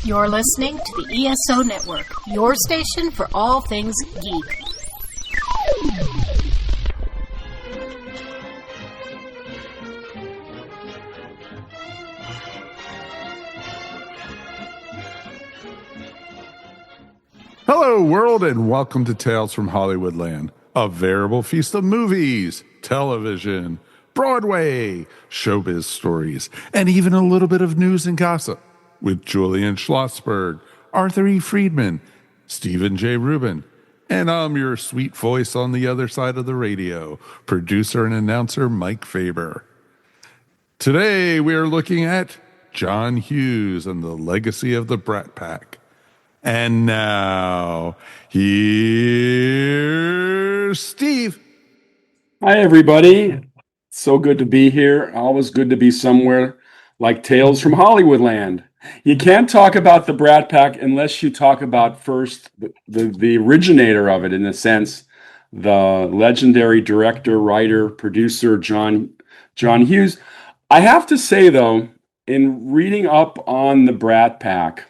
You're listening to the ESO Network, your station for all things geek. Hello, world, and welcome to Tales from Hollywoodland, a veritable feast of movies, television, Broadway, showbiz stories, and even a little bit of news and gossip with Julian Schlossberg, Arthur E. Friedman, Stephen J. Rubin, and I'm your sweet voice on the other side of the radio, producer and announcer Mike Faber. Today, we are looking at John Hughes and the legacy of the Brat Pack. And now, here's Steve. Hi, everybody. So good to be here. Always good to be somewhere like Tales from Hollywoodland. You can't talk about the Brat Pack unless you talk about first the originator of it, in a sense, the legendary director, writer, producer, John Hughes. I have to say, though, in reading up on the Brat Pack,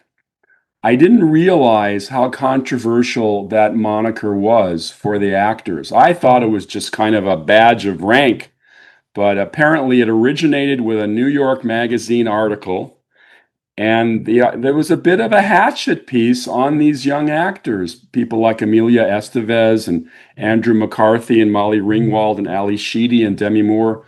I didn't realize how controversial that moniker was for the actors. I thought it was just kind of a badge of rank, but apparently it originated with a New York Magazine article, and there was a bit of a hatchet piece on these young actors, people like Emilio Estevez and Andrew McCarthy and Molly Ringwald and Sheedy and Demi Moore.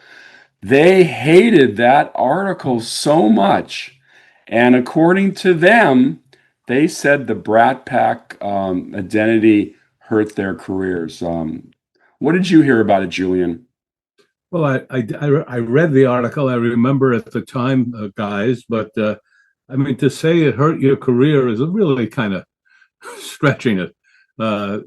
They hated that article so much, and according to them, they said the Brat Pack identity hurt their careers. What did you hear about it, Julian? Well, I read the article. I remember at the time, guys, but I mean, to say it hurt your career is really kind of stretching it.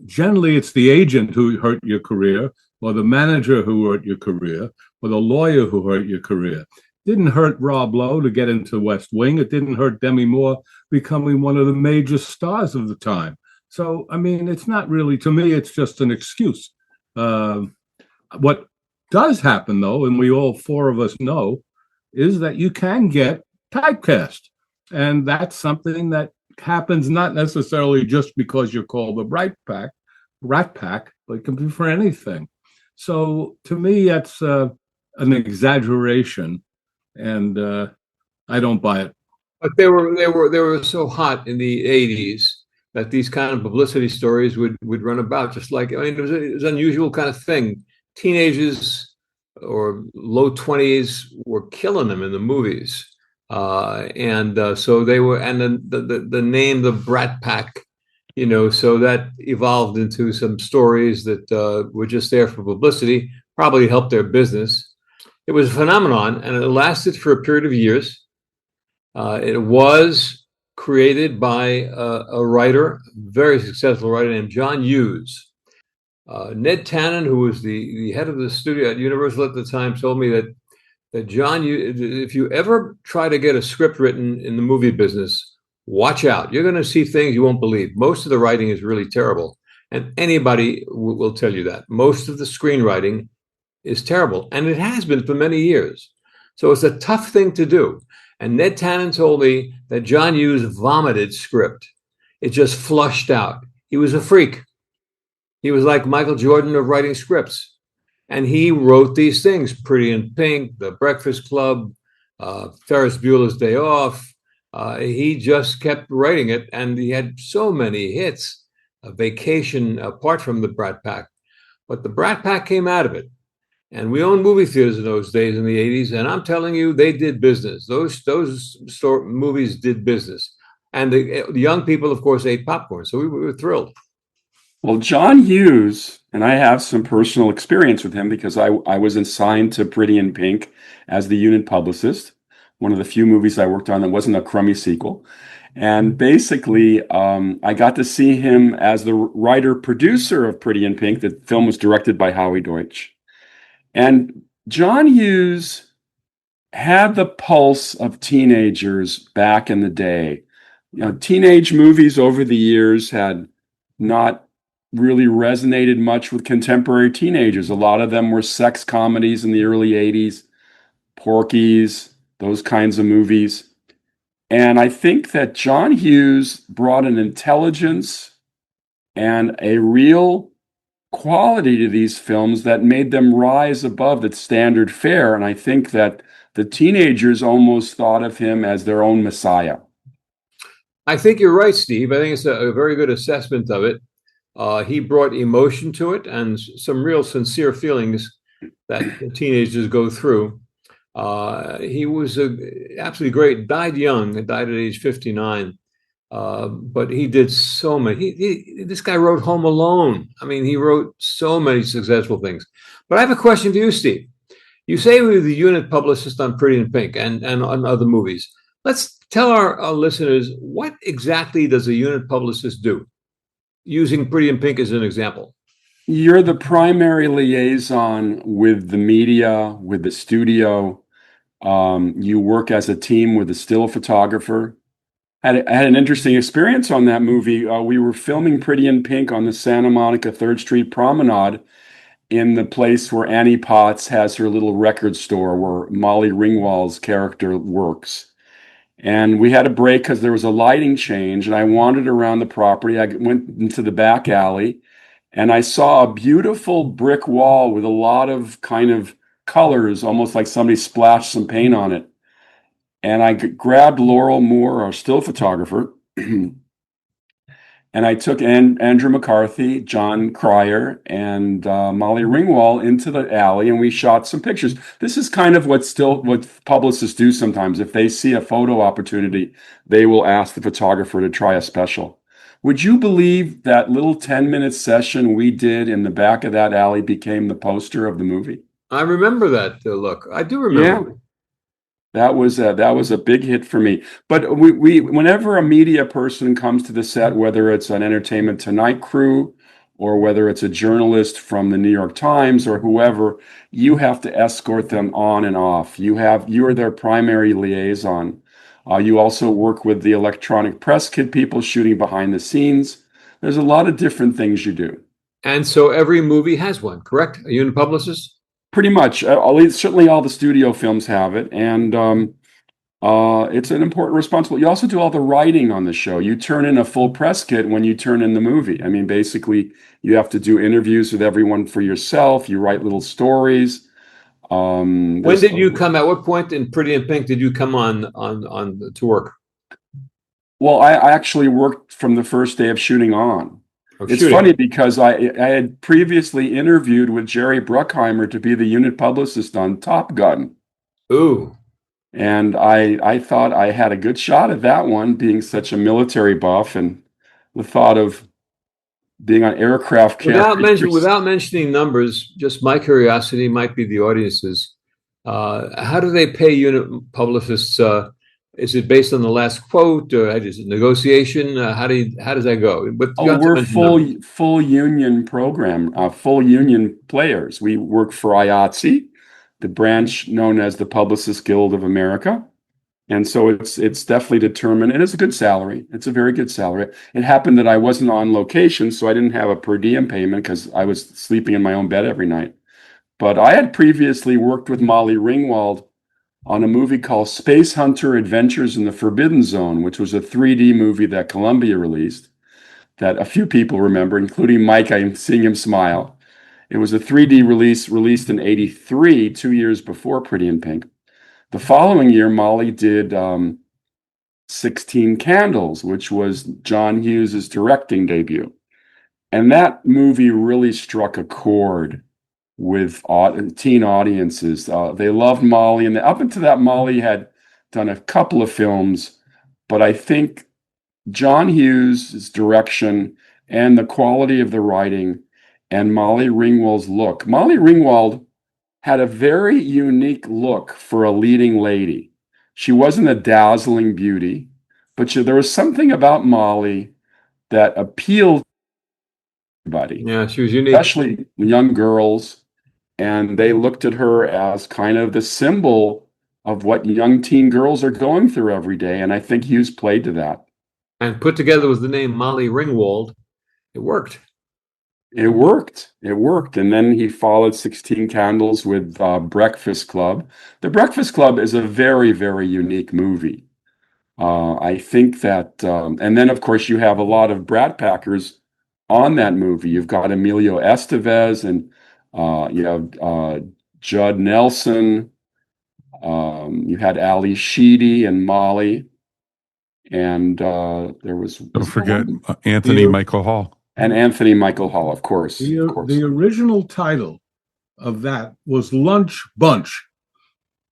Generally, it's the agent who hurt your career, or the manager who hurt your career, or the lawyer who hurt your career. Didn't hurt Rob Lowe to get into West Wing. It didn't hurt Demi Moore becoming one of the major stars of the time. So, I mean, it's not really, to me, it's just an excuse. What does happen, though, and we all four of us know, is that you can get typecast. And that's something that happens not necessarily just because you're called the Brat Pack, but it can be for anything. So, to me, that's an exaggeration. And I don't buy it. But they were so hot in the 80s that these kind of publicity stories would run about, just like, I mean, it was an unusual kind of thing. Teenagers or low 20s were killing them in the movies. So they were, and then the name, the Brat Pack, so that evolved into some stories that were just there for publicity, probably helped their business. It was a phenomenon, and it lasted for a period of years. It was created by a writer, very successful writer named John Hughes. Ned Tannen, who was the head of the studio at Universal at the time, told me that John Hughes, if you ever try to get a script written in the movie business, watch out. You're going to see things you won't believe. Most of the writing is really terrible, and anybody will tell you that. Most of the screenwriting is terrible, and it has been for many years. So it's a tough thing to do. And Ned Tannen told me that John Hughes vomited script. It just flushed out. He was a freak. He was like Michael Jordan of writing scripts. And he wrote these things, Pretty in Pink, The Breakfast Club, Ferris Bueller's Day Off. He just kept writing it, and he had so many hits, Vacation, apart from the Brat Pack. But the Brat Pack came out of it. And we owned movie theaters in those days in the 80s, and I'm telling you, they did business. Those movies did business. And the young people, of course, ate popcorn, so we were thrilled. Well, John Hughes, and I have some personal experience with him because I was assigned to Pretty in Pink as the unit publicist, one of the few movies I worked on that wasn't a crummy sequel. And basically, I got to see him as the writer-producer of Pretty in Pink. The film was directed by Howie Deutsch. And John Hughes had the pulse of teenagers back in the day. Teenage movies over the years had not really resonated much with contemporary teenagers. A lot of them were sex comedies in the early 80s, Porky's, those kinds of movies. And I think that John Hughes brought an intelligence and a real quality to these films that made them rise above the standard fare. And I think that the teenagers almost thought of him as their own messiah. I think you're right, Steve. I think it's a very good assessment of it. He brought emotion to it and some real sincere feelings that the teenagers go through. He was absolutely great. Died young. Died at age 59. But he did so many. This guy wrote Home Alone. I mean, he wrote so many successful things. But I have a question for you, Steve. You say we were the unit publicist on Pretty in Pink and on other movies. Let's tell our listeners, what exactly does a unit publicist do? Using Pretty in Pink as an example. You're the primary liaison with the media, with the studio. You work as a team with a still photographer. I had an interesting experience on that movie. We were filming Pretty in Pink on the Santa Monica 3rd Street Promenade in the place where Annie Potts has her little record store where Molly Ringwald's character works. And we had a break because there was a lighting change, and I wandered around the property. I went into the back alley, and I saw a beautiful brick wall with a lot of kind of colors, almost like somebody splashed some paint on it. And I grabbed Laurel Moore, our still photographer, and I took Andrew McCarthy, John Cryer, and Molly Ringwald into the alley, and we shot some pictures. This is kind of what publicists do sometimes. If they see a photo opportunity, they will ask the photographer to try a special. Would you believe that little 10-minute session we did in the back of that alley became the poster of the movie? I remember that look. I do remember. Yeah. That was a big hit for me. But we whenever a media person comes to the set, whether it's an Entertainment Tonight crew or whether it's a journalist from the New York Times or whoever, you have to escort them on and off. You are their primary liaison. You also work with the electronic press kit people shooting behind the scenes. There's a lot of different things you do. And so every movie has one, correct? A unit publicist? Pretty much. Certainly all the studio films have it. And it's an important responsibility. You also do all the writing on the show. You turn in a full press kit when you turn in the movie. I mean, basically, you have to do interviews with everyone for yourself. You write little stories. When did you come? At what point in Pretty in Pink did you come on to work? Well, I actually worked from the first day of shooting on. It's funny because I had previously interviewed with Jerry Bruckheimer to be the unit publicist on Top Gun. Ooh. And I thought I had a good shot at that one, being such a military buff, and the thought of being on aircraft carriers. Without mentioning numbers, just my curiosity might be the audience's. How do they pay unit publicists? Is it based on the last quote, or is it negotiation? How does that go? But we're full union program, full union players. We work for IATSE, the branch known as the Publicist Guild of America, and so it's definitely determined. And it's a good salary. It's a very good salary. It happened that I wasn't on location, so I didn't have a per diem payment because I was sleeping in my own bed every night. But I had previously worked with Molly Ringwald on a movie called Space Hunter Adventures in the Forbidden Zone, which was a 3D movie that Columbia released that a few people remember, including Mike. I'm seeing him smile. It was a 3D release released in '83, 2 years before Pretty in Pink. The following year, Molly did 16 Candles, which was John Hughes' directing debut. And that movie really struck a chord with teen audiences. They loved Molly, and up until that, Molly had done a couple of films, but I think John Hughes' direction and the quality of the writing and Molly Ringwald's look. Molly Ringwald had a very unique look for a leading lady. She wasn't a dazzling beauty, but there was something about Molly that appealed to everybody. Yeah, she was unique. Especially young girls. And they looked at her as kind of the symbol of what young teen girls are going through every day. And I think Hughes played to that. And put together with the name Molly Ringwald, it worked. It worked. And then he followed 16 Candles with Breakfast Club. The Breakfast Club is a very, very unique movie. I think that, and then of course you have a lot of Brat Packers on that movie. You've got Emilio Estevez, and you have Judd Nelson. You had Ali Sheedy and Molly, and there was Don't forget Anthony Michael Hall. And Anthony Michael Hall, of course. The original title of that was Lunch Bunch.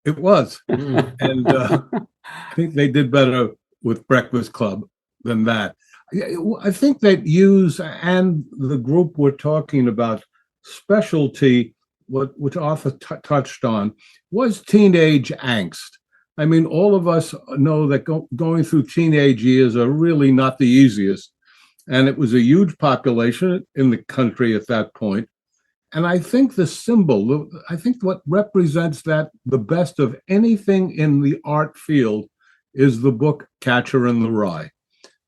It was. And I think they did better with Breakfast Club than that. I think that Hughes and the group we're talking about, specialty, which Arthur touched on, was teenage angst. I mean, all of us know that going through teenage years are really not the easiest. And it was a huge population in the country at that point. And I think I think what represents that the best of anything in the art field is the book Catcher in the Rye.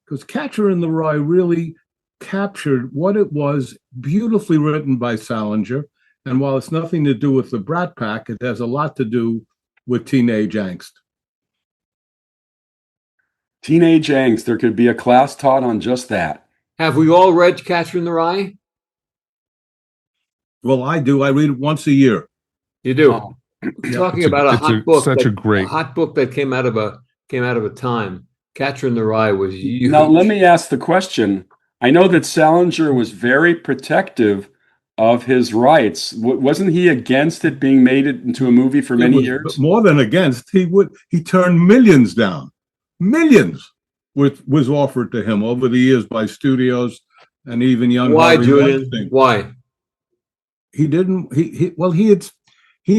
Because Catcher in the Rye really captured what it was, beautifully written by Salinger. And while it's nothing to do with the Brat Pack, it has a lot to do with teenage angst. Teenage angst. There could be a class taught on just that. Have we all read Catcher in the Rye? Well, I do. I read it once a year. You do. Talking about a hot book, a hot book that came out of a time. Catcher in the Rye was huge. Now, let me ask the question. I know that Salinger was very protective of his rights. Wasn't he against it being made into a movie for many years? More than against, he turned millions down. Millions was offered to him over the years by studios and even young. Why, Julian? Why? He didn't. He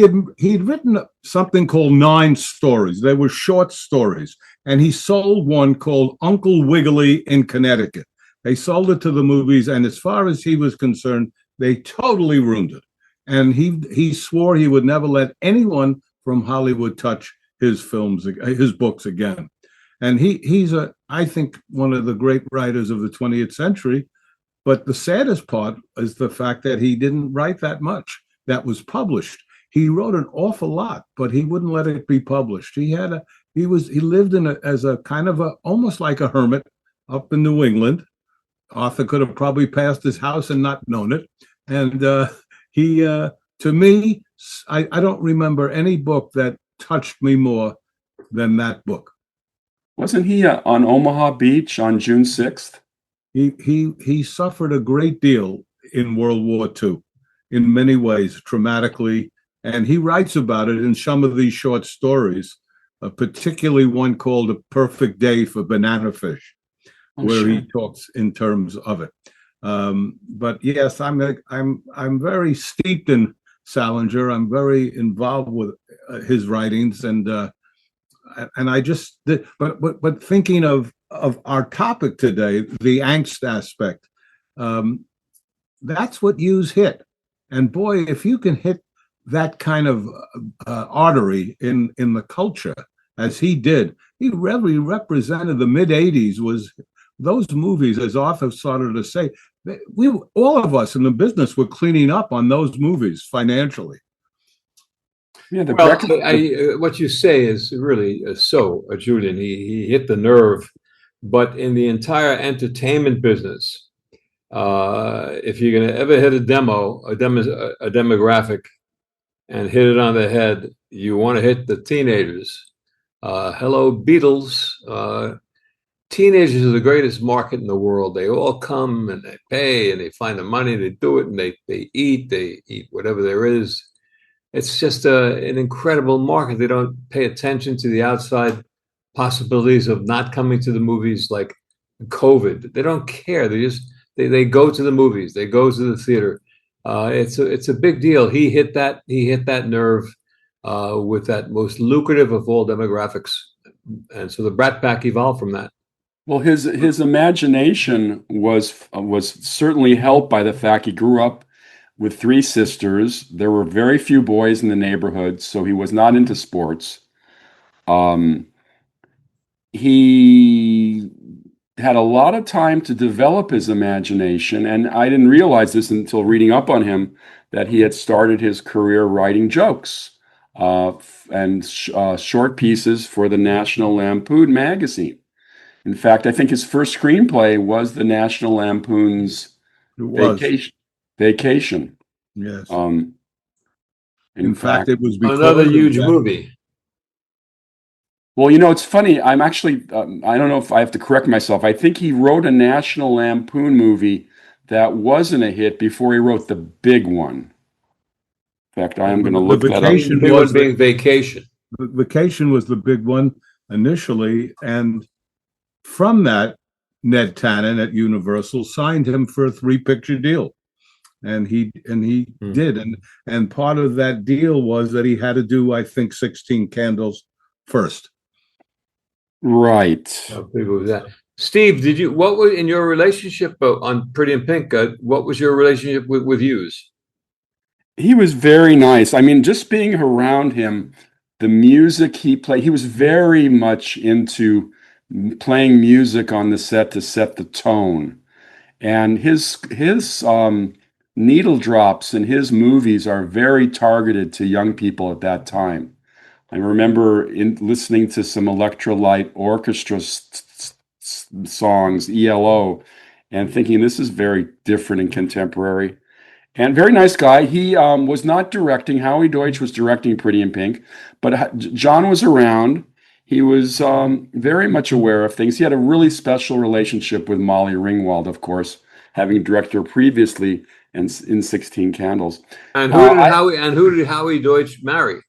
had written something called 9 stories. They were short stories, and he sold one called Uncle Wiggily in Connecticut. They sold it to the movies, and as far as he was concerned, they totally ruined it. And he swore he would never let anyone from Hollywood touch his books again. And he's I think, one of the great writers of the 20th century. But the saddest part is the fact that he didn't write that much that was published. He wrote an awful lot, but he wouldn't let it be published. He lived as a kind of almost like a hermit up in New England. Arthur could have probably passed his house and not known it. And to me, I don't remember any book that touched me more than that book. Wasn't he on Omaha Beach on June 6th? He suffered a great deal in World War II, in many ways, traumatically, and he writes about it in some of these short stories, particularly one called "A Perfect Day for Banana Fish," where he talks in terms of it. But yes, I'm very steeped in Salinger. I'm very involved with his writings, and I just but thinking of our topic today, the angst aspect, that's what Hughes hit. And boy, if you can hit that kind of artery in the culture as he did, he really represented the mid 80s. Was those movies, as Arthur started to say, all of us in the business were cleaning up on those movies financially. Yeah, what you say is really so, Julian. He hit the nerve. But in the entire entertainment business, if you're going to ever hit a demographic and hit it on the head, you want to hit the teenagers. Hello, Beatles. Teenagers are the greatest market in the world. They all come and they pay and they find the money, they do it, and they eat whatever there is. It's just an incredible market. They don't pay attention to the outside possibilities of not coming to the movies, like COVID. They don't care. They go to the movies. They go to the theater. It's a big deal. He hit that nerve with that most lucrative of all demographics, and so the Brat Pack evolved from that. Well, his imagination was certainly helped by the fact he grew up with 3 sisters. There were very few boys in the neighborhood, so he was not into sports. He had a lot of time to develop his imagination, and I didn't realize this until reading up on him, that he had started his career writing jokes. and short pieces for the National Lampoon magazine. In fact, I think his first screenplay was the National Lampoon's It was. Vacation. Yes. In fact, it was because another of huge that. movie. Well, you know, it's funny. I'm actually, I don't know if I have to correct myself. I think he wrote a National Lampoon movie that wasn't a hit before he wrote the big one. In fact, I am going to look that up. Vacation The was one being Vacation. Vacation was the big one initially, and from that, Ned Tannen at Universal signed him for a 3-picture deal, and he did, and part of that deal was that he had to do, I think, 16 Candles first. Right. How big was that? Steve, what was in your relationship on Pretty in Pink? What was your relationship with Hughes? He was very nice. I mean, just being around him, the music he played, he was very much into playing music on the set to set the tone. And his needle drops in his movies are very targeted to young people at that time. I remember listening to some Electrolyte Orchestra songs, ELO, and thinking this is very different and contemporary. And very nice guy. He was not directing. Howie Deutsch was directing Pretty in Pink, but John was around. He was very much aware of things. He had a really special relationship with Molly Ringwald, of course, having directed her previously in 16 Candles. And who did Howie Deutsch marry?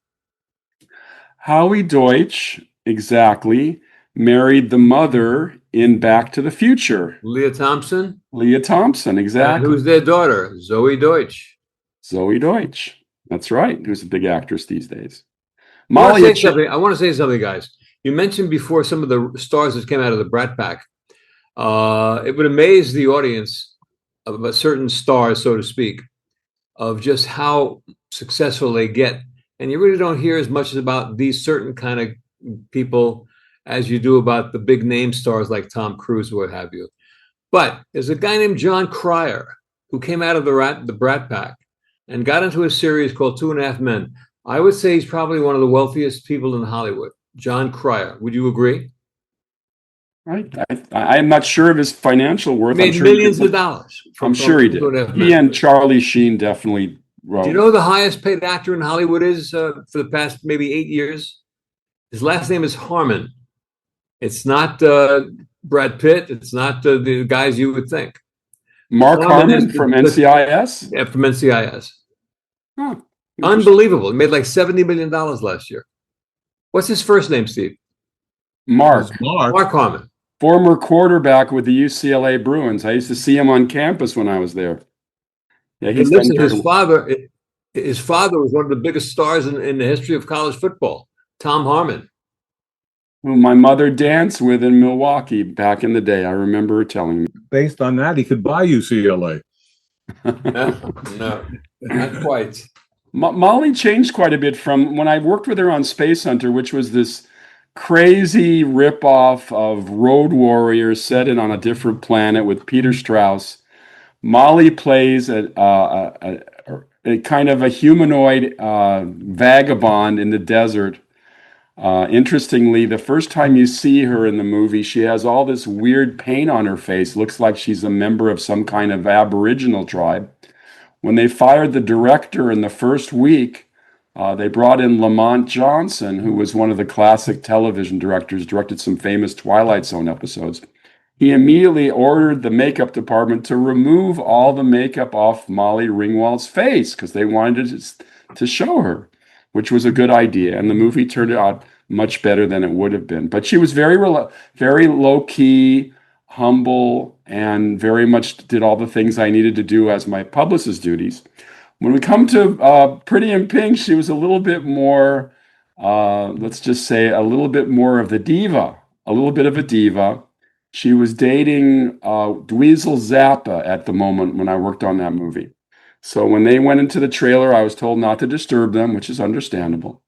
Howie Deutsch, exactly, married the mother in Back to the Future. Leah Thompson? Leah Thompson, exactly. And who's their daughter? Zoe Deutsch. Zoe Deutsch. That's right. Who's a big actress these days. I want to say something, guys. You mentioned before some of the stars that came out of the Brat Pack. It would amaze the audience of a certain stars, so to speak, of just how successful they get. And you really don't hear as much about these certain kind of people as you do about the big name stars like Tom Cruise or what have you. But there's a guy named John Cryer who came out of the Brat Pack and got into a series called 2.5 Men. I would say he's probably one of the wealthiest people in Hollywood. John Cryer. Would you agree? I'm not sure of his financial worth. He made millions of dollars. I'm sure he did. He and Charlie Sheen definitely wrote. Do you know who the highest paid actor in Hollywood is for the past maybe 8 years? His last name is Harmon. It's not Brad Pitt. It's not the guys you would think. Mark Harmon from NCIS? Yeah, from NCIS. Huh. Unbelievable. He made like $70 million last year. What's his first name, Steve? Mark Harmon. Former quarterback with the UCLA Bruins. I used to see him on campus when I was there. Yeah, his father was one of the biggest stars in the history of college football, Tom Harmon. Who my mother danced with in Milwaukee back in the day. I remember her telling me. Based on that, he could buy UCLA. No, not quite. Molly changed quite a bit from when I worked with her on Space Hunter, which was this crazy ripoff of Road Warrior set it on a different planet with Peter Strauss. Molly plays a kind of a humanoid vagabond in the desert. Interestingly, the first time you see her in the movie, she has all this weird paint on her face. Looks like she's a member of some kind of Aboriginal tribe. When they fired the director in the first week, they brought in Lamont Johnson, who was one of the classic television directors, directed some famous Twilight Zone episodes. He immediately ordered the makeup department to remove all the makeup off Molly Ringwald's face because they wanted to show her, which was a good idea. And the movie turned out much better than it would have been. But she was very low-key, humble, and very much did all the things I needed to do as my publicist duties. When we come to Pretty in Pink, she was a little bit more, let's just say, a little bit more of the diva, a little bit of a diva. She was dating Dweezil Zappa at the moment when I worked on that movie. So when they went into the trailer, I was told not to disturb them, which is understandable.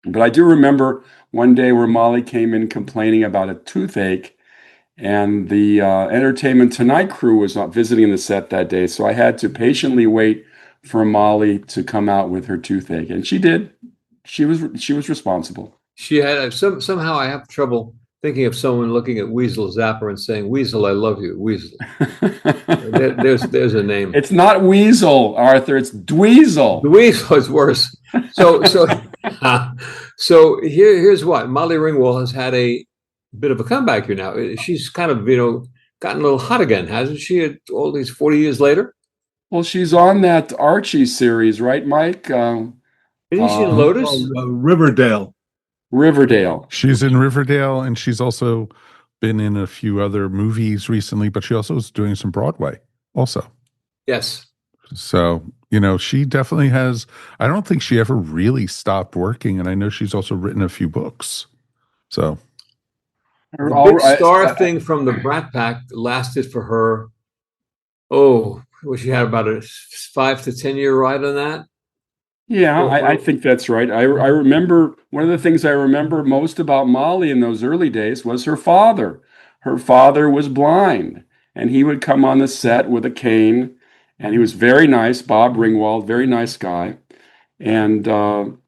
But I do remember one day where Molly came in complaining about a toothache, and the Entertainment Tonight crew was not visiting the set that day. So I had to patiently wait for Molly to come out with her toothache. And she did. She was responsible. She had somehow I have trouble thinking of someone looking at Weasel Zapper and saying, "Weasel, I love you, Weasel." There's a name. It's not Weasel, Arthur. It's Dweezil. The Weasel is worse. So so here's what Molly Ringwald has had a bit of a comeback here now. She's kind of gotten a little hot again, hasn't she? All these 40 years later. Well, she's on that Archie series, right, Mike? Isn't she in Lotus? Riverdale. Riverdale. She's in Riverdale, and she's also been in a few other movies recently, but she also is doing some Broadway also. Yes. So, she definitely has, I don't think she ever really stopped working, and I know she's also written a few books. So. The big star thing from the Brat Pack lasted for her, she had about a 5 to 10 year ride on that. Yeah, I think that's right. I remember one of the things I remember most about Molly in those early days was her father. Her father was blind, and he would come on the set with a cane, and he was very nice. Bob Ringwald, very nice guy, and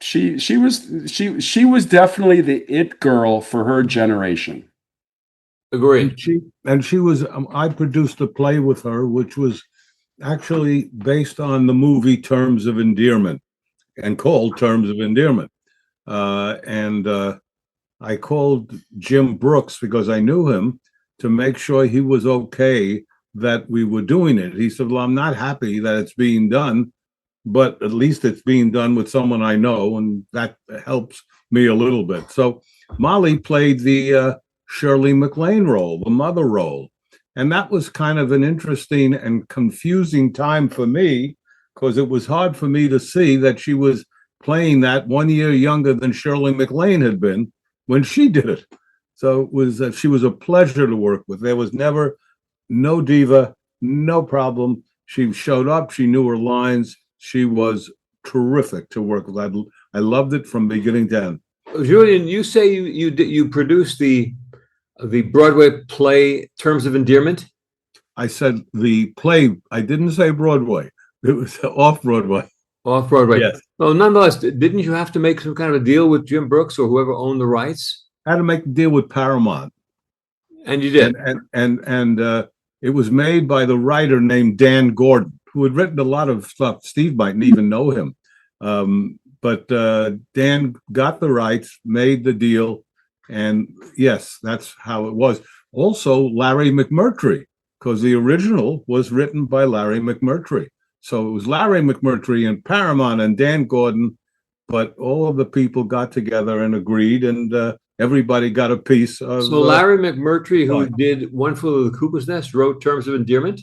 she was definitely the it girl for her generation. Agreed. And she was. I produced a play with her, which was actually based on the movie Terms of Endearment, and called Terms of Endearment. I called Jim Brooks because I knew him to make sure he was okay that we were doing it. He said, well, I'm not happy that it's being done, but at least it's being done with someone I know, and that helps me a little bit. So Molly played the Shirley MacLaine role, the mother role. And that was kind of an interesting and confusing time for me, because it was hard for me to see that she was playing that 1 year younger than Shirley MacLaine had been when she did it. So it was she was a pleasure to work with. There was never no diva, no problem. She showed up. She knew her lines. She was terrific to work with. I loved it from beginning to end. Julian, you say you produced the Broadway play Terms of Endearment? I said the play. I didn't say Broadway. It was off-Broadway. Off-Broadway. Yes. Well, nonetheless, didn't you have to make some kind of a deal with Jim Brooks or whoever owned the rights? I had to make a deal with Paramount. And you did. And it was made by the writer named Dan Gordon, who had written a lot of stuff. Steve mightn't even know him. But Dan got the rights, made the deal, and yes, that's how it was. Also, Larry McMurtry, because the original was written by Larry McMurtry. So it was Larry McMurtry and Paramount and Dan Gordon, but all of the people got together and agreed, and everybody got a piece of. So Larry McMurtry, who did One Flew Over the Cuckoo's Nest, wrote Terms of Endearment?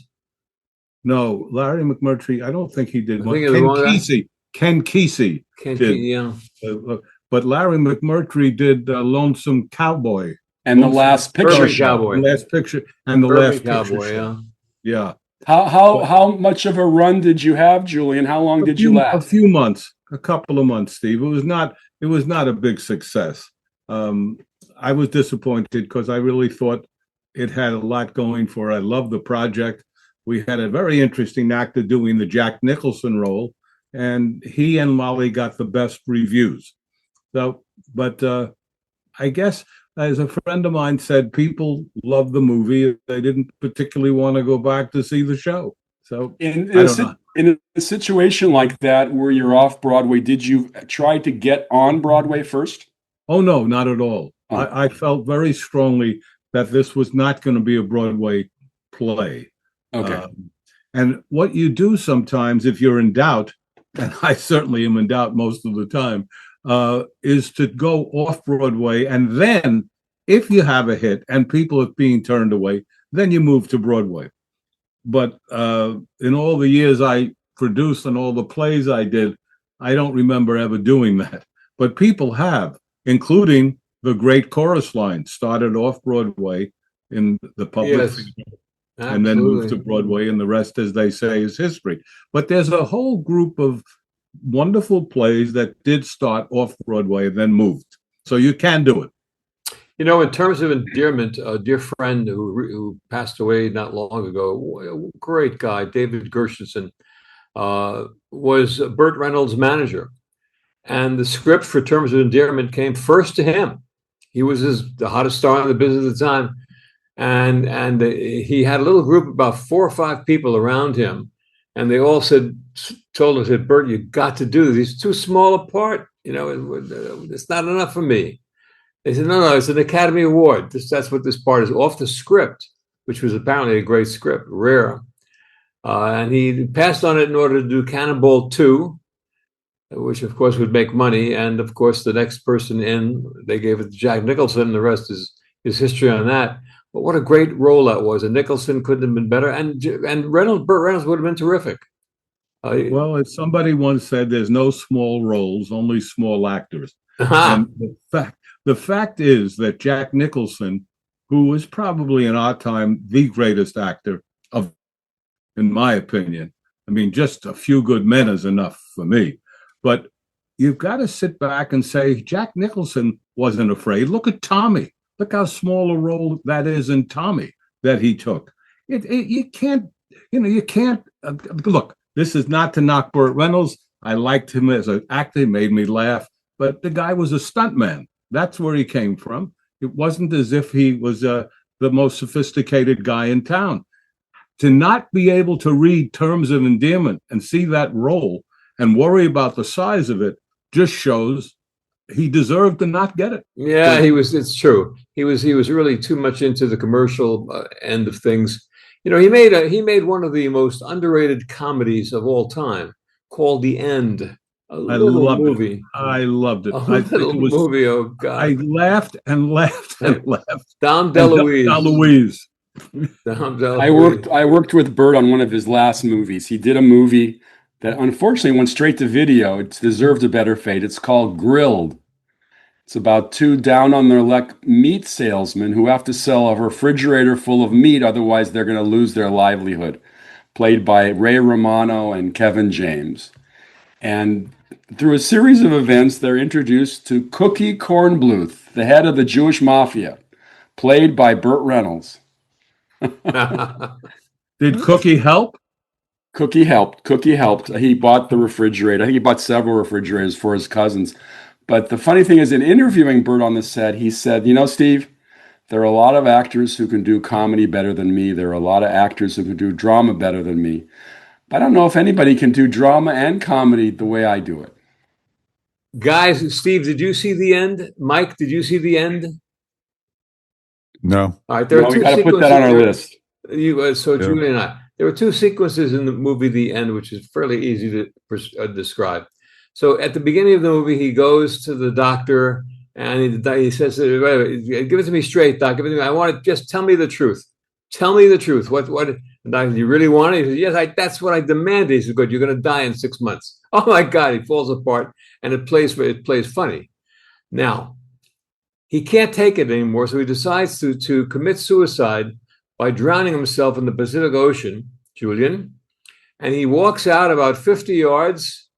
No, Larry McMurtry, I don't think he did one. Ken Kesey did. Yeah. But Larry McMurtry did Lonesome Cowboy. And the Last Picture Cowboy. The Last Picture. And the Last Cowboy, Picture show. Yeah. How much of a run did you have, Julian? How long did you last? A few months, a couple of months, Steve. It was not a big success. I was disappointed because I really thought it had a lot going for it. I loved the project. We had a very interesting actor doing the Jack Nicholson role, and he and Molly got the best reviews. So, but I guess, as a friend of mine said, people loved the movie. They didn't particularly want to go back to see the show. So in a situation like that where you're off Broadway, did you try to get on Broadway first? Oh, no, not at all. I felt very strongly that this was not going to be a Broadway play. Okay. And what you do sometimes if you're in doubt, and I certainly am in doubt most of the time, is to go off Broadway, and then if you have a hit and people are being turned away, then you move to Broadway. But in all the years I produced and all the plays I did, I don't remember ever doing that. But people have, including the great Chorus Line, started off Broadway in the public theater, and then moved to Broadway, and the rest, as they say, is history. But there's a whole group of wonderful plays that did start off Broadway and then moved. So you can do it. You know, in terms of endearment, a dear friend who passed away not long ago, a great guy, David Gershenson, was Burt Reynolds' manager. and the script for Terms of Endearment came first to him. He was the hottest star in the business at the time, and he had a little group, about 4 or 5 people around him, and they all told him, said, "Bert, you got to do this. He's too small a part. It's not enough for me." They said, "No, it's an Academy Award. That's what this part is, off the script," which was apparently a great script, rare. And he passed on it in order to do Cannonball 2, which of course would make money. And of course, the next person in, they gave it to Jack Nicholson, and the rest is history on that. But what a great role that was. And Nicholson couldn't have been better. And Burt Reynolds would have been terrific. Well, as somebody once said, there's no small roles, only small actors. And the fact is that Jack Nicholson, who was probably in our time the greatest actor in my opinion. I mean, just A Few Good Men is enough for me. But you've got to sit back and say, Jack Nicholson wasn't afraid. Look at Tommy. Look how small a role that is in Tommy that he took. You can't look, this is not to knock Burt Reynolds. I liked him as an actor. He made me laugh. But the guy was a stuntman. That's where he came from. It wasn't as if he was the most sophisticated guy in town. To not be able to read Terms of Endearment and see that role and worry about the size of it just shows he deserved to not get it. Yeah, it's true. He was really too much into the commercial end of things. He made one of the most underrated comedies of all time called The End. I loved movie. I loved it. Movie. Oh God! I laughed and laughed and laughed. Dom DeLuise. I worked with Burt on one of his last movies. He did a movie that unfortunately went straight to video. It deserved a better fate. It's called Grilled. It's about 2 down on their luck meat salesmen who have to sell a refrigerator full of meat, otherwise they're going to lose their livelihood. Played by Ray Romano and Kevin James. And through a series of events, they're introduced to Cookie Kornbluth, the head of the Jewish mafia, played by Burt Reynolds. Did Cookie help? Cookie helped. He bought the refrigerator. I think he bought several refrigerators for his cousins. But the funny thing is, in interviewing Burt on the set, he said, Steve, there are a lot of actors who can do comedy better than me. There are a lot of actors who can do drama better than me. But I don't know if anybody can do drama and comedy the way I do it. Guys, Steve, did you see The End? Mike, did you see The End? No. All right, we got to put that on our list. Julie and I. There were 2 sequences in the movie The End, which is fairly easy to describe. So at the beginning of the movie, he goes to the doctor and he says, "Give it to me straight, doc. Give it to me. I want it. Just tell me the truth. Tell me the truth. What? Doctor, you really want it?" He says, "Yes, that's what I demand." He says, "Good. You're going to die in 6 months." Oh my God! He falls apart, and it plays funny. Now, he can't take it anymore, so he decides to commit suicide by drowning himself in the Pacific Ocean, Julian. And he walks out about 50 yards,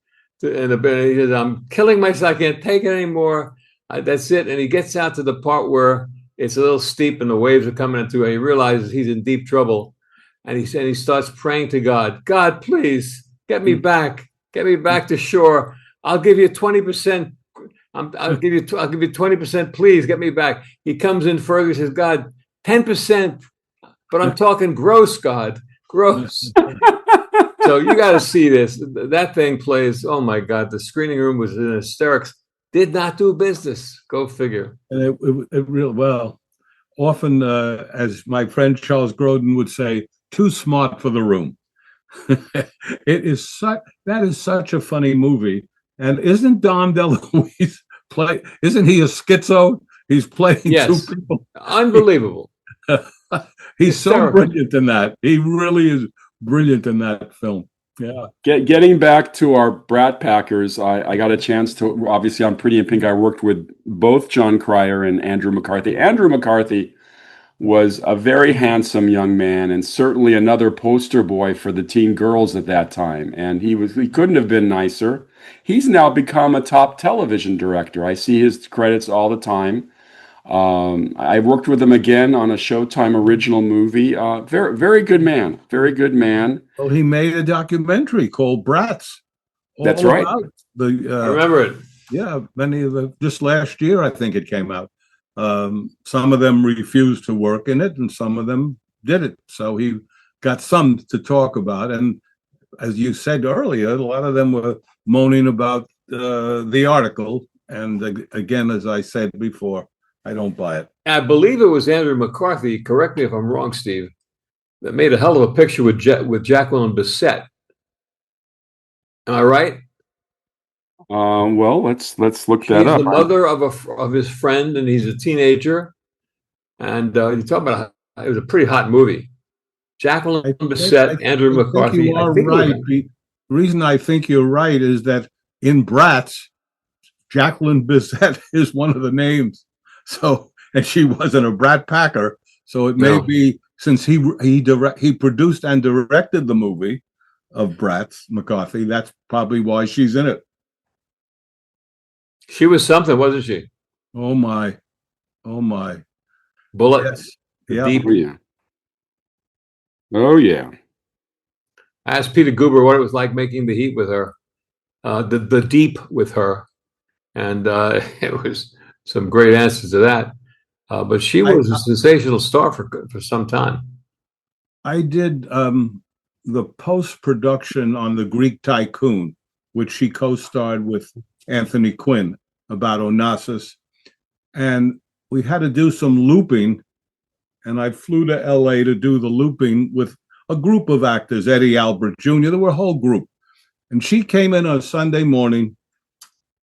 and he says, "I'm killing myself. I can't take it anymore. That's it." And he gets out to the part where it's a little steep and the waves are coming into it. He realizes he's in deep trouble. And he starts praying to God. "God, please get me back. Get me back to shore. I'll give you 20%. I'll give you 20%. Please get me back." He comes in further. He says, "God, 10%. But I'm talking gross, God, gross." So you got to see this. That thing plays. Oh my God! The screening room was in hysterics. Did not do business. Go figure. And it real well. Often, as my friend Charles Grodin would say, too smart for the room. That is such a funny movie. And isn't Dom DeLuise isn't he a schizo? He's playing 2 people. Unbelievable. He's so brilliant in that. He really is brilliant in that film. Yeah. Getting back to our Brat Packers, I got a chance to, obviously on Pretty in Pink, I worked with both John Cryer and Andrew McCarthy. Andrew McCarthy was a very handsome young man and certainly another poster boy for the teen girls at that time. And he couldn't have been nicer. He's now become a top television director. I see his credits all the time. I worked with him again on a Showtime original movie. Very, very good man. Very good man. Well, he made a documentary called Brats. That's right. I remember it. Yeah, many of the just last year I think it came out. Some of them refused to work in it, and some of them did it. So he got some to talk about. And as you said earlier, a lot of them were moaning about the article. And again, as I said before, I don't buy it. I believe it was Andrew McCarthy. Correct me if I'm wrong, Steve. That made a hell of a picture with Jacqueline Bisset. Am I right? Well, let's look that She's up. the mother of his friend, and he's a teenager. And you talk about it was a pretty hot movie. Jacqueline Bisset, Andrew McCarthy. You are right. The reason I think you're right is that in Bratz, Jacqueline Bisset is one of the names. So, and she wasn't a Brat Packer. So it may be, since he produced and directed the movie of Bratz, McCarthy, that's probably why she's in it. She was something, wasn't she? Oh my. Bullet. Yes. Yeah. Deep. Oh yeah. Oh yeah. I asked Peter Guber what it was like making the heat with her, the deep with her, and it was some great answers to that. But she was a sensational star for some time. I did the post-production on The Greek Tycoon, which she co-starred with Anthony Quinn about Onassis. And we had to do some looping, and I flew to LA to do the looping with a group of actors, Eddie Albert Jr., there were a whole group. And she came in on Sunday morning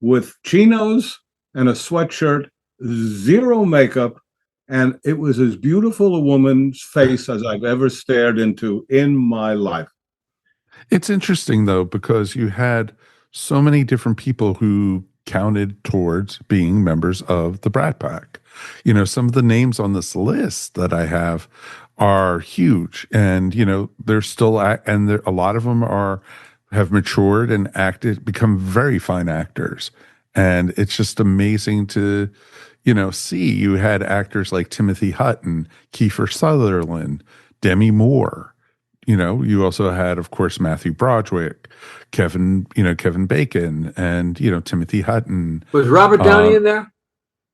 with chinos and a sweatshirt, zero makeup, and it was as beautiful a woman's face as I've ever stared into in my life. It's interesting, though, because you had so many different people who counted towards being members of the Brat Pack. You know, some of the names on this list that I have are huge, and you know they're still and a lot of them have matured and become very fine actors, and it's just amazing to see. You had actors like Timothy Hutton, Kiefer Sutherland, Demi Moore. You also had, of course, Matthew Broderick, Kevin Bacon, and Timothy Hutton. Was Robert Downey in there?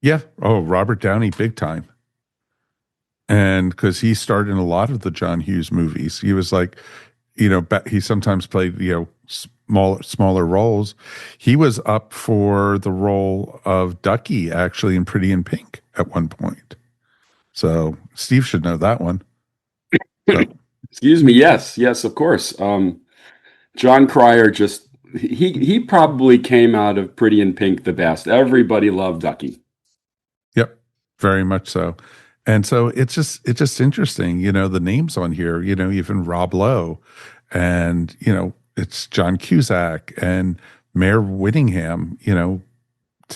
Yeah. Oh, Robert Downey, big time. And because he starred in a lot of the John Hughes movies, he was like, he sometimes played, smaller roles. He was up for the role of Ducky, actually, in Pretty in Pink at one point. So Steve should know that one. So. Excuse me. Yes, of course. John Cryer he probably came out of Pretty in Pink the best. Everybody loved Ducky. Yep, very much so. And so it's just interesting, the names on here, even Rob Lowe, and, it's John Cusack and Mayor Whittingham,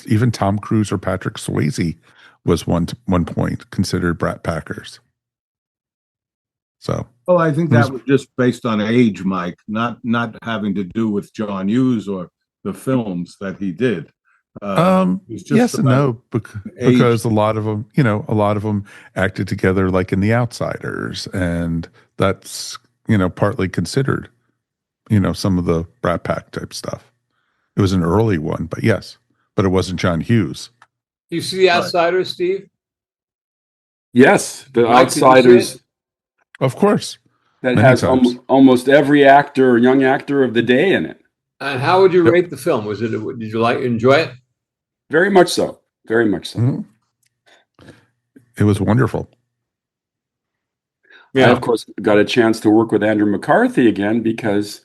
even Tom Cruise or Patrick Swayze was one point considered Brat Packers. So. Well, I think that was just based on age, Mike, not having to do with John Hughes or the films that he did. Yes and no, because a lot of them acted together like in The Outsiders, and that's partly considered some of the Brat Pack type stuff. It was an early one, but it wasn't John Hughes. You see The Outsiders, Steve? Yes, The Outsiders. Of course, that has almost every young actor of the day in it. And how would you rate the film? Did you enjoy it? Very much so. Very much so. Mm-hmm. It was wonderful. Yeah. I, of course, got a chance to work with Andrew McCarthy again because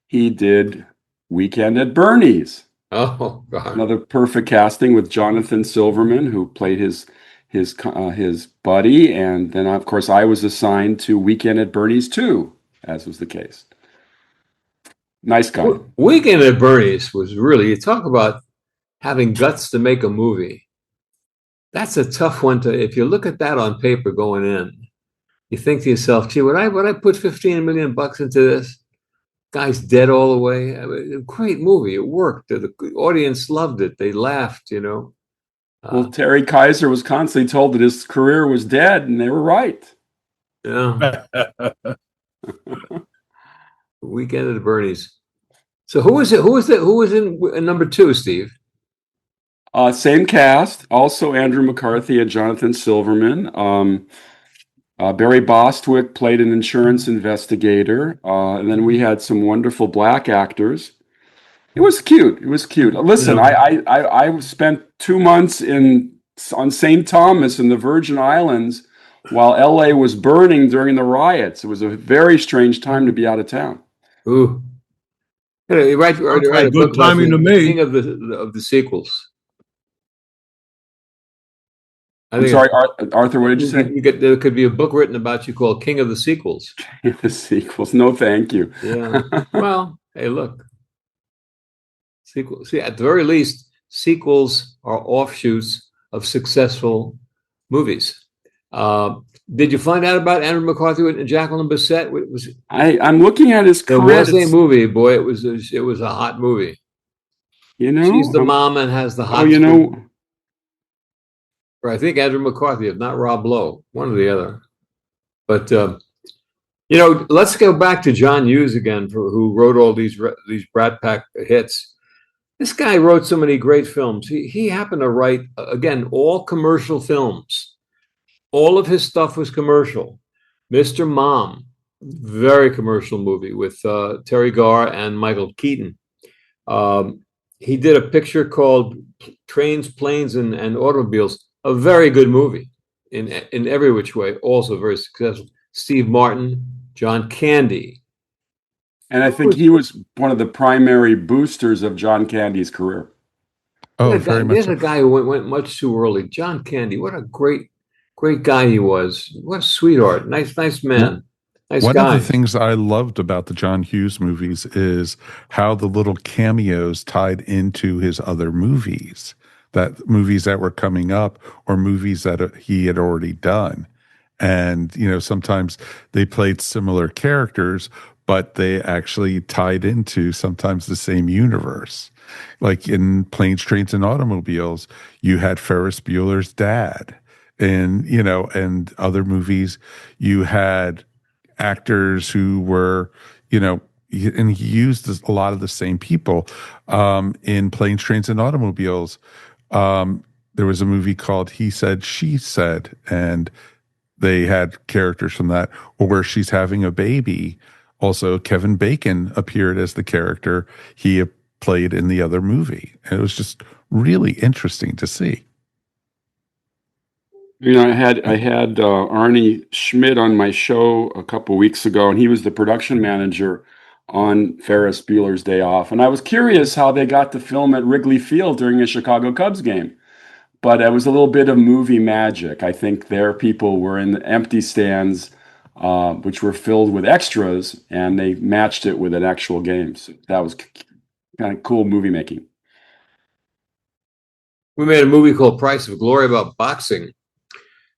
he did Weekend at Bernie's. Oh, God. Another perfect casting with Jonathan Silverman, who played his buddy. And then, of course, I was assigned to Weekend at Bernie's too, as was the case. Nice guy. Weekend at Bernie's was really, you talk about having guts to make a movie. That's a tough one if you look at that on paper going in, you think to yourself, gee, would I put $15 million into this? Guy's dead all the way. I mean, a great movie. It worked. The audience loved it. They laughed, Well, Terry Kaiser was constantly told that his career was dead, and they were right. Yeah. Weekend at Bernie's. So who was in number two, Steve? Same cast. Also Andrew McCarthy and Jonathan Silverman. Barry Bostwick played an insurance investigator. And then we had some wonderful black actors. It was cute. It was cute. Listen, I spent 2 months on St. Thomas in the Virgin Islands while LA was burning during the riots. It was a very strange time to be out of town. Ooh. You write a good book timing to about the me. king of the sequels. I'm sorry, Arthur, what did you say? There could be a book written about you called King of the Sequels. The sequels. No, thank you. Yeah. Well, hey, look. Sequels. See, at the very least, sequels are offshoots of successful movies. Did you find out about Andrew McCarthy and Jacqueline Bisset? I'm looking at his credits. There was a movie, boy. It was a hot movie. She's the mom and has the hot. Or I think Andrew McCarthy, if not Rob Lowe, one or the other. But let's go back to John Hughes again, who wrote all these Brat Pack hits. This guy wrote so many great films. He happened to write, again, all commercial films. All of his stuff was commercial. Mr. Mom, very commercial movie with Terry Garr and Michael Keaton. He did a picture called Trains, Planes, and Automobiles, a very good movie in every which way, also very successful. Steve Martin, John Candy. And I think he was one of the primary boosters of John Candy's career. Oh, very much. There's a guy who went much too early. John Candy, what a great guy he was. What a sweetheart. Nice man. Nice One guy. of the things I loved about the John Hughes movies is how the little cameos tied into his other movies, movies that were coming up or movies that he had already done. And, sometimes they played similar characters, but they actually tied into sometimes the same universe. Like in Planes, Trains, and Automobiles, you had Ferris Bueller's dad. And, and other movies, you had actors who were, and he used a lot of the same people. In Planes, Trains, and Automobiles, there was a movie called He Said, She Said, and they had characters from that. Or where She's Having a Baby, also Kevin Bacon appeared as the character he played in the other movie. And it was just really interesting to see. I had Arnie Schmidt on my show a couple weeks ago, and he was the production manager on Ferris Bueller's Day Off. And I was curious how they got to film at Wrigley Field during a Chicago Cubs game. But it was a little bit of movie magic. I think their people were in the empty stands, which were filled with extras, and they matched it with an actual game. So that was kind of cool movie making. We made a movie called Price of Glory about boxing,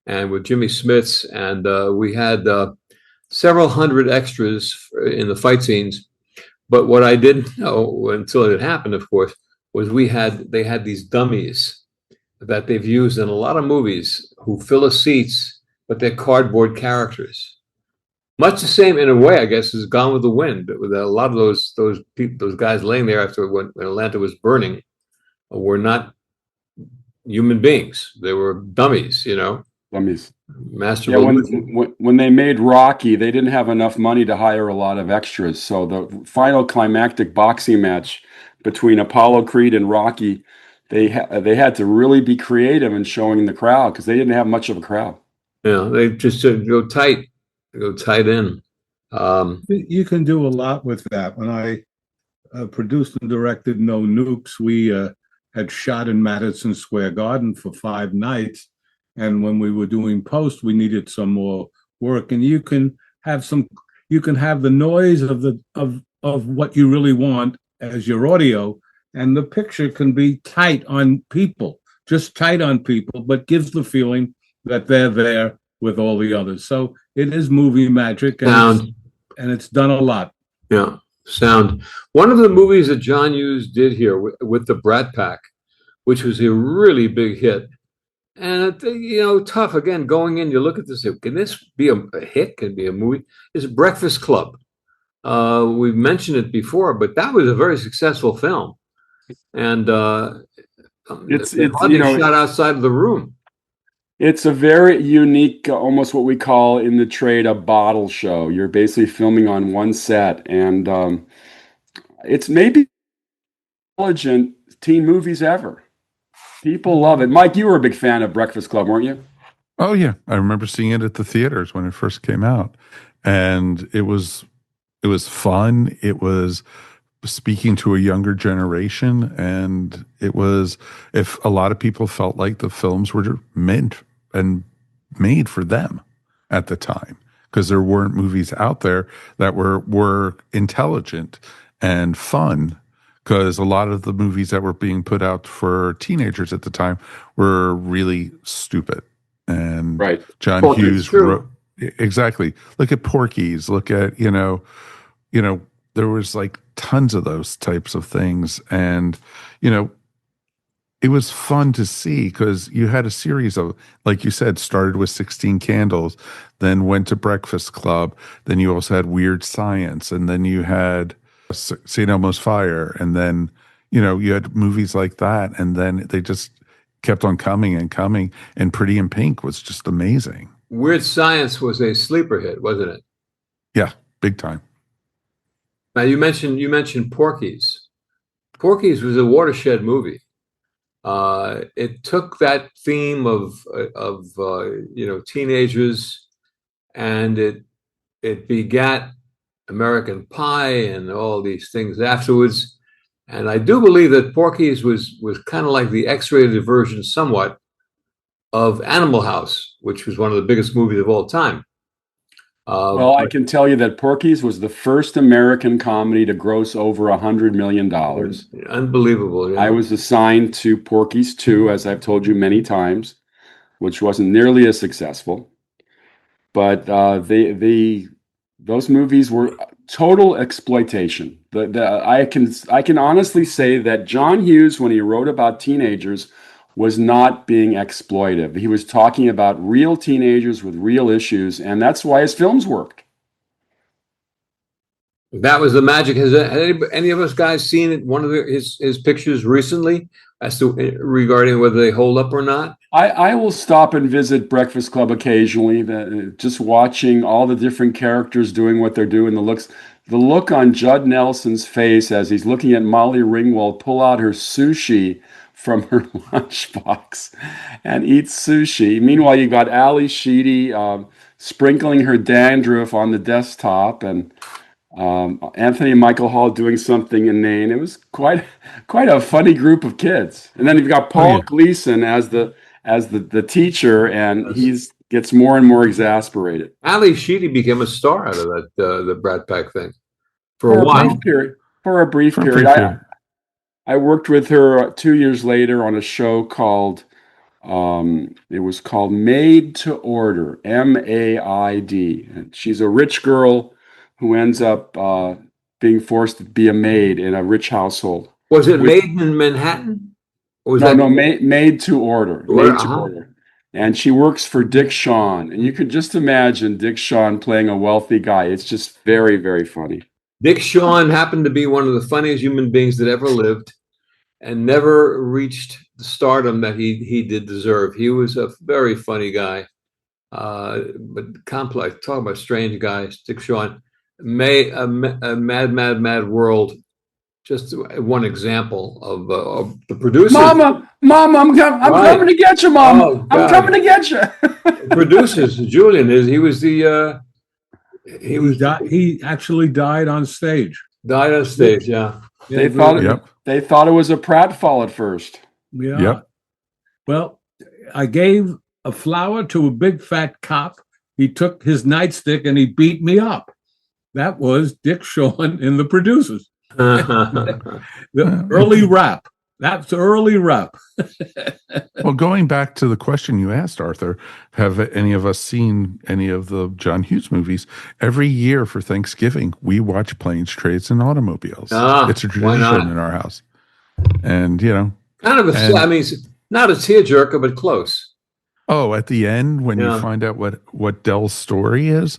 and with Jimmy Smits, and we had several hundred extras in the fight scenes. But what I didn't know until it happened, of course, was they had these dummies that they've used in a lot of movies who fill the seats, but they're cardboard characters. Much the same, in a way, I guess, as Gone with the Wind. With a lot of those guys laying there after when Atlanta was burning were not human beings. They were dummies, Dummies. Master. Yeah, when they made Rocky, they didn't have enough money to hire a lot of extras. So the final climactic boxing match between Apollo Creed and Rocky, they had to really be creative in showing the crowd because they didn't have much of a crowd. Yeah, they just go tight in. You can do a lot with that. When I produced and directed No Nukes, we had shot in Madison Square Garden for 5 nights. And when we were doing post, we needed some more work. And you can have the noise of what you really want as your audio, and the picture can be tight on people, but gives the feeling that they're there with all the others. So it is movie magic, and it's done a lot. Yeah, sound. One of the movies that John Hughes did here with the Brat Pack, which was a really big hit, and tough again going in. You look at this. Can this be a hit? Can it be a movie? It's Breakfast Club. We've mentioned it before, but that was a very successful film. And It's They're hardly shot outside of the room. It's a very unique, almost what we call in the trade a bottle show. You're basically filming on one set, and it's maybe intelligent teen movies ever. People love it. Mike, you were a big fan of Breakfast Club, weren't you? Oh yeah, I remember seeing it at the theaters when it first came out, and it was fun. It was speaking to a younger generation, and it was, if a lot of people felt like the films were meant and made for them at the time, because there weren't movies out there that were intelligent and fun, because a lot of the movies that were being put out for teenagers at the time were really stupid. And right. John Hughes wrote, exactly. Look at Porky's. Look at, there was like tons of those types of things. And, it was fun to see because you had a series of, like you said, started with 16 Candles, then went to Breakfast Club. Then you also had Weird Science. And then you had St. Elmo's Fire. And then, you had movies like that. And then they just kept on coming and coming. And Pretty in Pink was just amazing. Weird Science was a sleeper hit, wasn't it? Yeah, big time. Now you mentioned Porky's. Porky's was a watershed movie. It took that theme of teenagers, and it begat American Pie and all these things afterwards. And I do believe that Porky's was kind of like the X-rated version, somewhat, of Animal House, which was one of the biggest movies of all time. Well, I can tell you that Porky's was the first American comedy to gross over $100 million. Unbelievable. Yeah. I was assigned to Porky's 2, as I've told you many times, which wasn't nearly as successful. But those movies were total exploitation. I can honestly say that John Hughes, when he wrote about teenagers, was not being exploitive. He was talking about real teenagers with real issues, and that's why his films worked. That was the magic. Has any of us guys seen one of his pictures recently, as to regarding whether they hold up or not? I will stop and visit Breakfast Club occasionally, just watching all the different characters doing what they're doing. The look on Judd Nelson's face as he's looking at Molly Ringwald pull out her sushi from her lunchbox and eat sushi. Meanwhile, you got Ali Sheedy sprinkling her dandruff on the desktop, and Anthony and Michael Hall doing something inane. It was quite a funny group of kids. And then you've got Paul Gleason as the teacher, and he's gets more and more exasperated. Ali Sheedy became a star out of that the Brat Pack thing for a while. For a brief period. I worked with her 2 years later on a show called, it was called Made to Order, MAID. And she's a rich girl who ends up being forced to be a maid in a rich household. Was it Made in Manhattan? Made to Order. Made to Order. And she works for Dick Shawn. And you could just imagine Dick Shawn playing a wealthy guy. It's just very, very funny. Dick Shawn happened to be one of the funniest human beings that ever lived and never reached the stardom that he did deserve. He was a very funny guy, but complex. Talk about strange guys. Dick Shawn, a mad world. Just one example of the producer. Mama, I'm coming to get you, Mama. Oh, I'm coming to get you. Producers, Julian He actually died on stage. Yeah. They thought it was a pratfall at first. Yeah. Yep. Well, I gave a flower to a big fat cop. He took his nightstick and he beat me up. That was Dick Shawn in The Producers. The early rap. That's early rap. Well, going back to the question you asked, Arthur, have any of us seen any of the John Hughes movies? Every year for Thanksgiving, we watch Planes, Trades, and Automobiles. It's a tradition in our house. And, kind of not a tearjerker, but close. Oh, at the end, when you find out what Dell's story is,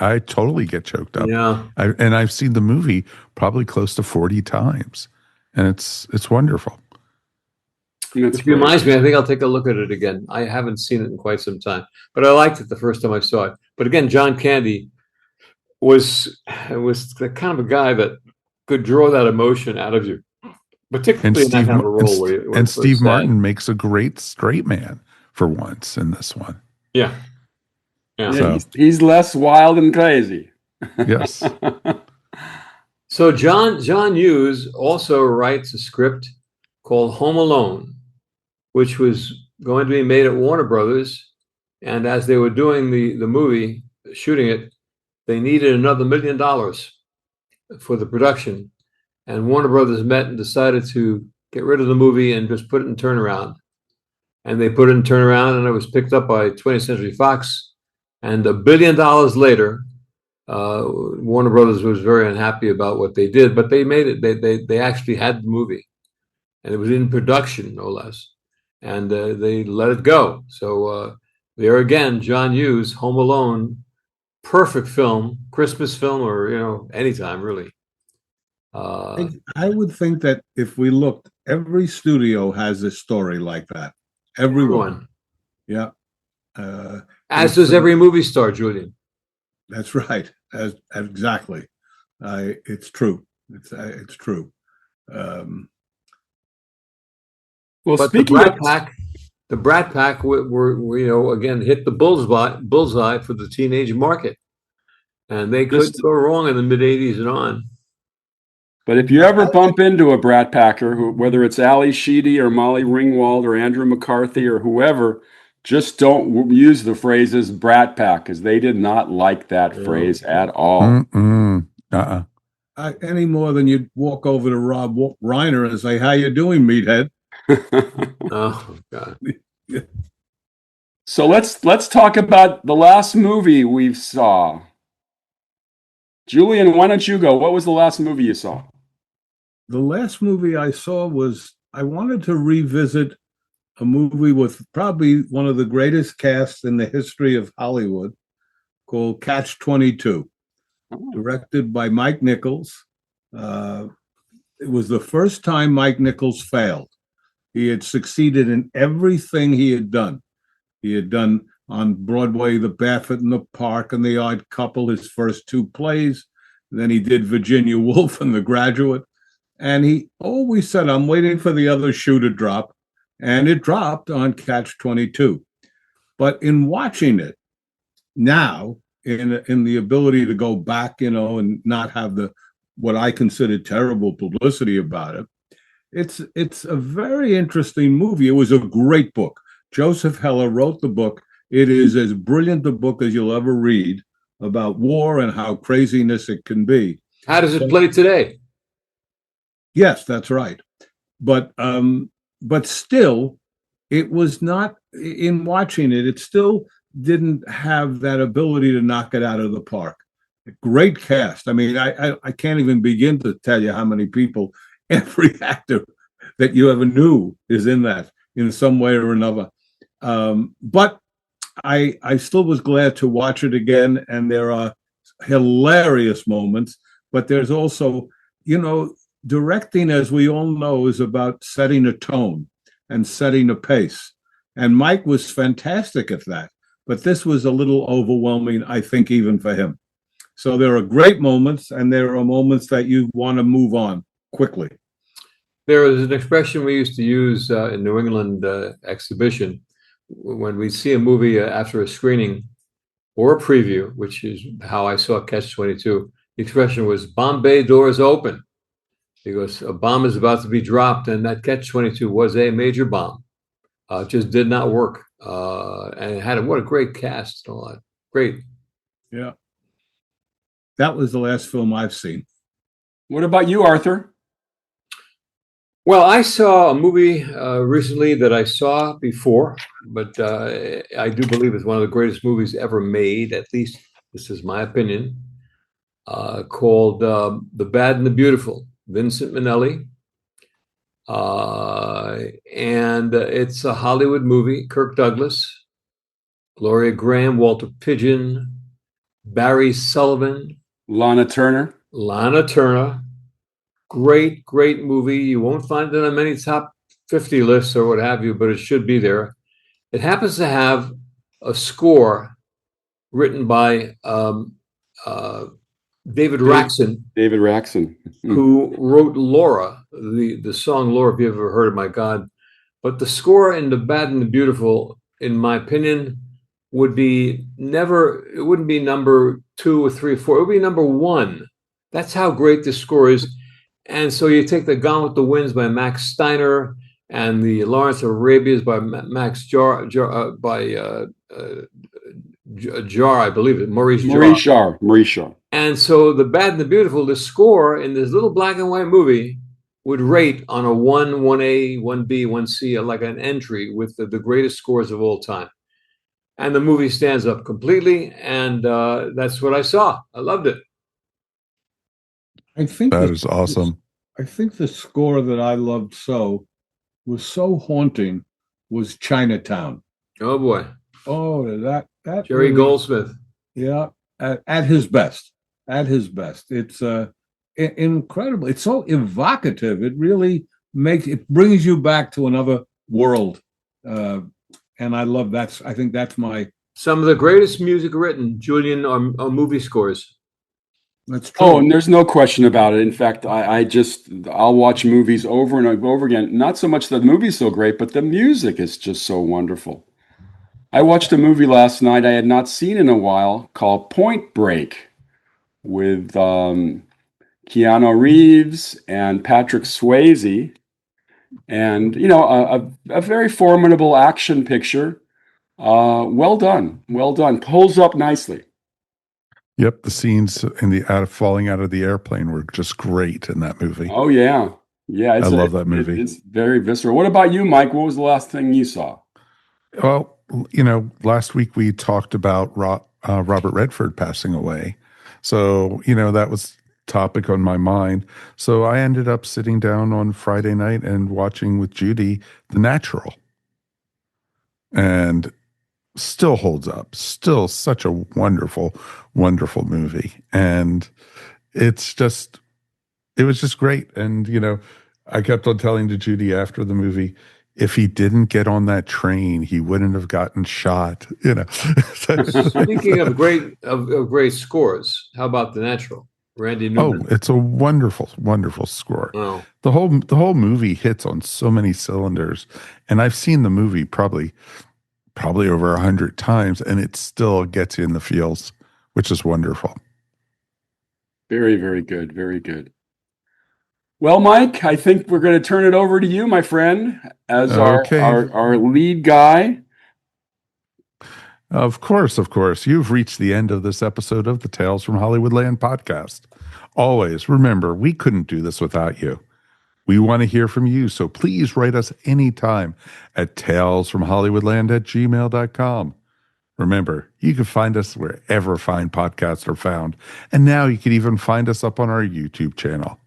I totally get choked up. Yeah. And I've seen the movie probably close to 40 times. And it's wonderful. That's Which great. reminds me, I think I'll take a look at it again. I haven't seen it in quite some time, but I liked it the first time I saw it. But again, John Candy was the kind of a guy that could draw that emotion out of you, And particularly in that kind of a role where it's Steve sad. Martin makes a great straight man for once in this one. Yeah. Yeah. Yeah, he's less wild and crazy. Yes. So John Hughes also writes a script called Home Alone, which was going to be made at Warner Brothers. And as they were doing the movie, shooting it, they needed another $1 million for the production. And Warner Brothers met and decided to get rid of the movie and just put it in turnaround. And they put it in turnaround, and it was picked up by 20th Century Fox. And $1 billion later, Warner Brothers was very unhappy about what they did, but they made it. They actually had the movie, and it was in production, no less. And they let it go. So there again, John Hughes, Home Alone, perfect film, Christmas film, or anytime really. I would think that if we looked, every studio has a story like that. Everyone. Yeah. As does every movie star, Julian. That's right. Exactly. It's true. It's true. Well, But speaking the Brat Pack were again hit the bullseye for the teenage market, and they couldn't go wrong in the mid '80s and on. But if you ever bump into a Brat Packer, whether it's Ali Sheedy or Molly Ringwald or Andrew McCarthy or whoever, just don't use the phrases Brat Pack, because they did not like that phrase at all. Any more than you'd walk over to Rob Reiner and say, "How you doing, meathead?" Oh God. So let's talk about the last movie we saw. Julian, why don't you go? What was the last movie you saw? The last movie I saw was, I wanted to revisit a movie with probably one of the greatest casts in the history of Hollywood, called Catch-22, directed by Mike Nichols. It was the first time Mike Nichols failed. He had succeeded in everything he had done. He had done on Broadway The Barefoot in the Park and The Odd Couple, his first two plays. Then he did Virginia Woolf and The Graduate. And he always said, "I'm waiting for the other shoe to drop." And it dropped on Catch-22. But in watching it now, in the ability to go back, and not have what I consider terrible publicity about it, it's a very interesting movie. It was a great book. Joseph Heller wrote the book. It is as brilliant a book as you'll ever read about war and how craziness it can be. How does it play today? Yes, that's right. But still, it was not, in watching it, it still didn't have that ability to knock it out of the park. Great cast. I mean, I can't even begin to tell you how many people, every actor that you ever knew is in that in some way or another. But I still was glad to watch it again, and there are hilarious moments, but there's also, directing, as we all know, is about setting a tone and setting a pace. And Mike was fantastic at that. But this was a little overwhelming, I think, even for him. So there are great moments, and there are moments that you want to move on quickly. There was an expression we used to use in New England exhibition when we see a movie after a screening or a preview, which is how I saw Catch-22. The expression was "Bombay doors open," because a bomb is about to be dropped, and that Catch-22 was a major bomb. It just did not work. And it had what a great cast and all that. Great. Yeah. That was the last film I've seen. What about you, Arthur? Well, I saw a movie recently that I saw before, but I do believe it's one of the greatest movies ever made. At least this is my opinion. Called The Bad and the Beautiful, Vincent Minnelli. And it's a Hollywood movie. Kirk Douglas, Gloria Graham, Walter Pidgeon, Barry Sullivan, Lana Turner. Great movie. You won't find it on many top 50 lists or what have you, but it should be there. It happens to have a score written by David Raxon. David Raxon. Who wrote Laura, the song Laura, if you ever heard it, my God. But the score in The Bad and the Beautiful, in my opinion, it wouldn't be number 2 or 3 or 4. It would be number 1. That's how great this score is. And so you take the Gone with the Winds by Max Steiner and the Lawrence of Arabia's by Max Jar, I believe it, Maurice Jarre. And so The Bad and the Beautiful, the score in this little black and white movie would rate on a 1, 1A, 1B, 1C, like an entry with the greatest scores of all time. And the movie stands up completely, and that's what I saw. I loved it. I think that is awesome. I think the score that I loved was so haunting was Chinatown. Oh boy. Oh, that Jerry really, Goldsmith. Yeah, at his best. At his best. It's incredible. It's so evocative. It really brings you back to another world. And I love that. I think that's some of the greatest music written, Julian, are movie scores. That's true. Oh, and there's no question about it. In fact, I'll watch movies over and over again. Not so much that the movie's so great, but the music is just so wonderful. I watched a movie last night I had not seen in a while called Point Break with Keanu Reeves and Patrick Swayze. And, a very formidable action picture. Well done. Pulls up nicely. Yep, the scenes falling out of the airplane were just great in that movie. Oh, yeah. Yeah, I love that movie. It's very visceral. What about you, Mike? What was the last thing you saw? Well, last week we talked about Robert Redford passing away. So, that was topic on my mind. So I ended up sitting down on Friday night and watching with Judy The Natural. And still holds up. Still such a wonderful, wonderful movie. And it was just great. And, I kept on telling to Judy after the movie, if he didn't get on that train, he wouldn't have gotten shot. Speaking of great scores, how about The Natural? Randy Newman. Oh, it's a wonderful, wonderful score. Oh. The whole movie hits on so many cylinders, and I've seen the movie probably over 100 times, and it still gets you in the feels, which is wonderful. Very, very good. Very good. Well, Mike, I think we're going to turn it over to you, my friend, as our lead guy. Of course. You've reached the end of this episode of the Tales from Hollywoodland podcast. Always remember, we couldn't do this without you. We want to hear from you, so please write us anytime at talesfromhollywoodland@gmail.com. Remember, you can find us wherever fine podcasts are found, and now you can even find us up on our YouTube channel.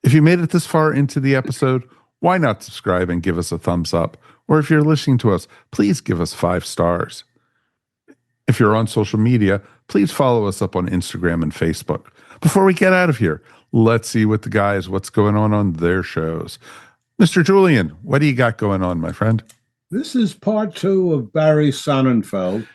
If you made it this far into the episode, why not subscribe and give us a thumbs up? Or if you're listening to us, please give us 5 stars. If you're on social media, please follow us up on Instagram and Facebook. Before we get out of here, let's see what's going on their shows. Mr. Julian, what do you got going on, my friend? This is part 2 of Barry Sonnenfeld,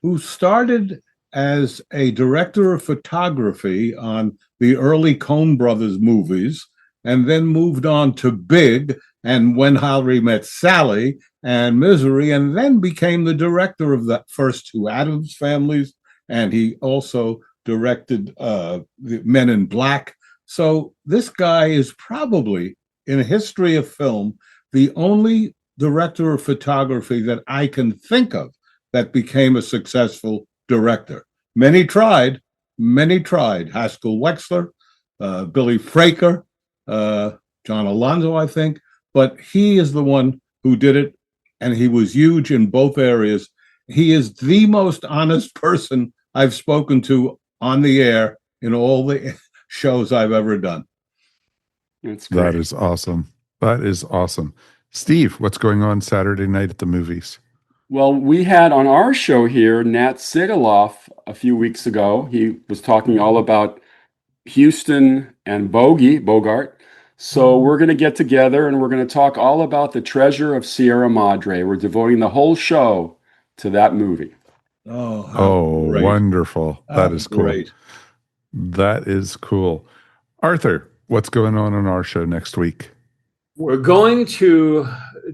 who started as a director of photography on the early Coen Brothers movies, and then moved on to Big and When Harry Met Sally and Misery, and then became the director of the first 2 Addams Families, and he also directed the Men in Black. So this guy is probably, in a history of film, the only director of photography that I can think of that became a successful director. Many tried. Haskell Wexler, Billy Fraker, John Alonzo, I think, but he is the one who did it, and he was huge in both areas. He is the most honest person I've spoken to on the air in all the shows I've ever done. That's great. That is awesome. Steve, what's going on Saturday night at the movies? Well, we had on our show here Nat Sigaloff a few weeks ago. He was talking all about Houston and Bogart. So we're going to get together and we're going to talk all about the treasure of Sierra Madre. We're devoting the whole show to that movie. Oh, great. wonderful. That is cool. Great. That is cool. Arthur, what's going on our show next week? We're going to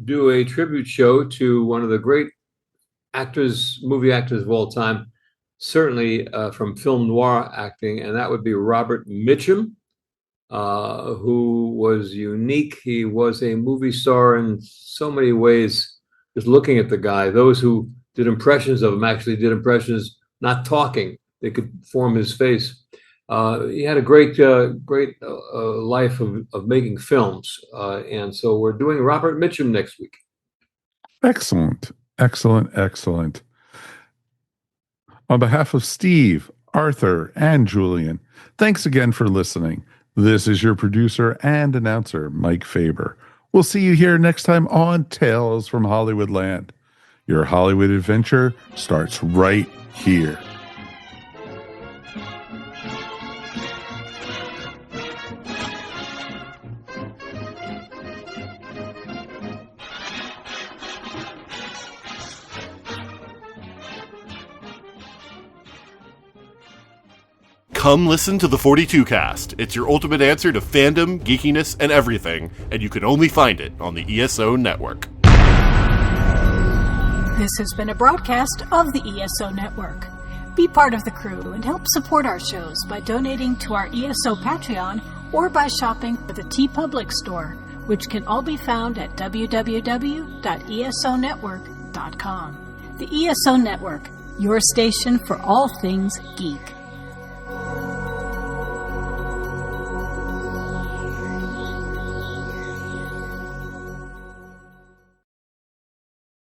do a tribute show to one of the great actors, movie actors of all time, certainly from film noir acting, and that would be Robert Mitchum, who was unique. He was a movie star in so many ways. Just looking at the guy, those who did impressions of him actually did impressions not talking. They could form his face. He had a great life of making films. And so we're doing Robert Mitchum next week. Excellent. On behalf of Steve, Arthur, and Julian, thanks again for listening. This is your producer and announcer, Mike Faber. We'll see you here next time on Tales from Hollywoodland. Your Hollywood adventure starts right here. Come listen to the 42 Cast. It's your ultimate answer to fandom, geekiness, and everything, and you can only find it on the ESO Network. This has been a broadcast of the ESO Network. Be part of the crew and help support our shows by donating to our ESO Patreon or by shopping for the TeePublic store, which can all be found at www.esonetwork.com. The ESO Network, your station for all things geek.